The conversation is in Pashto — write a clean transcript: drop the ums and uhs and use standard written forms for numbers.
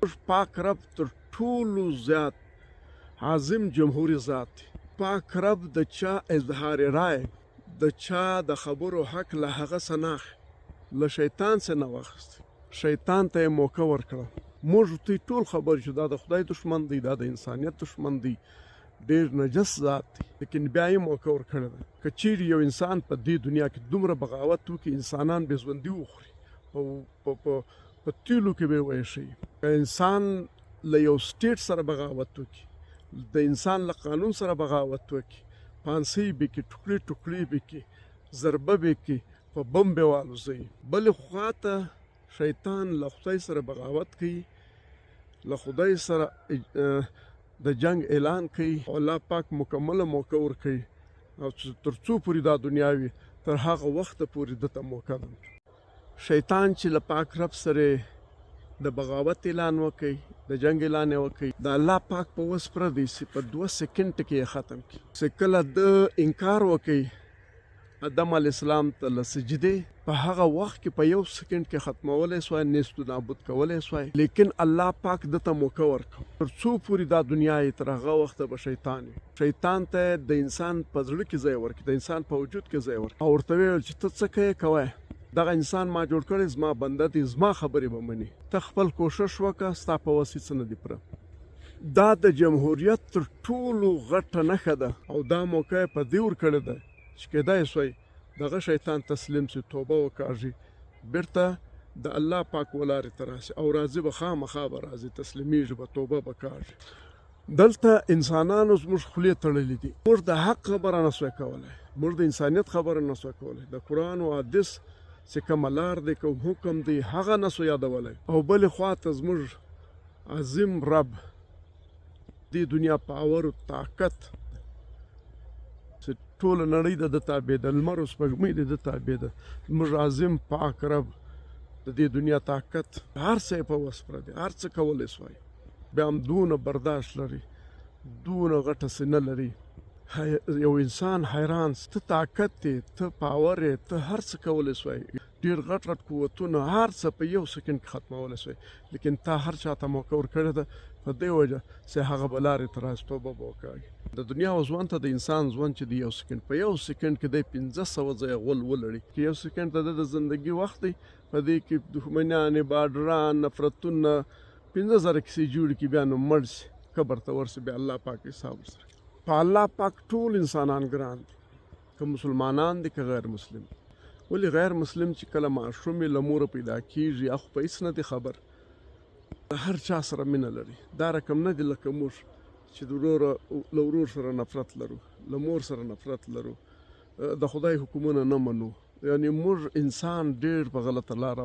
پاک رب تر ټولو زیات عظیم جمهوری ذات دی. پاک رب د چا اظهار رائے د چا د خبرو حق له هغه سناخ له شیطان څخه نه واخیست. شیطان ته یې موقع ورکړه. موږ ته ټول خبر چې دا د خدای دشمن دی، دا د انسانیت دشمن دی، ډېر نجس ذات دی، لیکن بیا یې موقع ورکړه ده. که چیرې یو انسان په دې دنیا کې دومره بغاوت وکړي، انسانان بې ژوندي وخوري، په تیلو کې به ویشي. که انسان له یو سټیټ سره بغاوت وکړي، د انسان له قانون سره بغاوت وکړي، پانسۍ به کړي، ټوکړې ټوکړې به کړي، ضربه به کړي، په بم به والوځوي. بلې خواته شیطان له خدای سره بغاوت کوي، له خدای سره د جنگ اعلان کوي، او الله پاک مکمله موقع ورکوي، او تر څو پورې دا دنیا وي تر هغه وخته پورې دته موقع ده. شیطان چې له پاک رب سره د بغاوت اعلان وکړي، د جنگ اعلان یې وکړي، د الله پاک په وس پردی چې په 2 سکند کې یې ختم کړي. چې کله د انکار وکړي آدم علیه السلام ته له سجدې، په هغه وخت کې په 1 سکند کې ختمولی سوای، نیست و نابود کولی سوای، لیکن الله پاک دته موقع ورکړ تر څو پورې دا دنیا یې تر هغه وخته به شیطان ته د انسان په زړه کې ځای ورکړي، د انسان په وجود کې ځای ورکړي، او ورته ویل چې ته څه کوې کوه، دغه انسان ما جوړ کړی، زما بنده دی، زما خبرې به مني، ته خپل کوشش وکړه، ستا په وس هېڅ نه دي پوره. دا د جمهوریت تر ټولو غټه نښه ده، او دا موقع یې په دې ورکړې ده چې کیدای سوی دغه شیطان تسلیم سي، توبه وکاږي، بیرته د الله پاک ولارې ته راشي، او راځي به خامخا به راځي، تسلیمیږي به، توبه به کاږي. دلته انسانانو زموږ خولې تړلې دي. موږ د حق خبره نه سوی کولی، موږ د انسانیت خبره نه سوی کولی، د قرآن او حدیث چې کومه لار دی، کوم حکم دی، هغه نه سو یادولی. او بلې خواته زموږ عظیم رب دې دنیا پاور او طاقت چې ټوله نړۍ د ده تابع ده، لمر او سپوږمۍ د ده تابع ده، زموږ عظیم پاک رب د دې دنیا طاقت هر څه یې په وس پردی، هر څه کولی سوای. بیا هم دونه برداشت لري، دونه غټه سینه لري. یو انسان حیران، ته طاقت دی، ته پاور یې، ته هر څه کولی سوای، ډېر غټ غټ قوتونه، هر څه په 1 سکند کې ختمولی سوای، لیکن تا هر چا ته موقع ورکړې ده په دې وجه چې هغه به لارې ته راشي، توبه به وکاږي. د دنیا او ژوند ته د انسان ژوند چې د 1 سکند، په 1 سکند کې دی 500 ځایه غول ولړي. که 1 سکند د زندګي وخت دی، په دې کې دښمنیانې، بارډران، نفرتونه، 15,000 کیسې جوړې کړي، بیا نو مړ شي، قبر ته ورسي، بیا الله پاک حساب ورسره. په الله پاک ټول انسانان ګران دي، که مسلمانان دي که غیر مسلم. ولې غیر مسلم چې کله ماشوم یې له موره پیدا کېږي، هغه په هېڅ نه دي خبر، د هر چا سره مینه لري. دا رقم نه دي لکه موږ چې له ورور سره نفرت لرو، له مور سره نفرت لرو، د خدای حکمونه نه منو. یعنې موږ انسان ډېر په غلطه لاره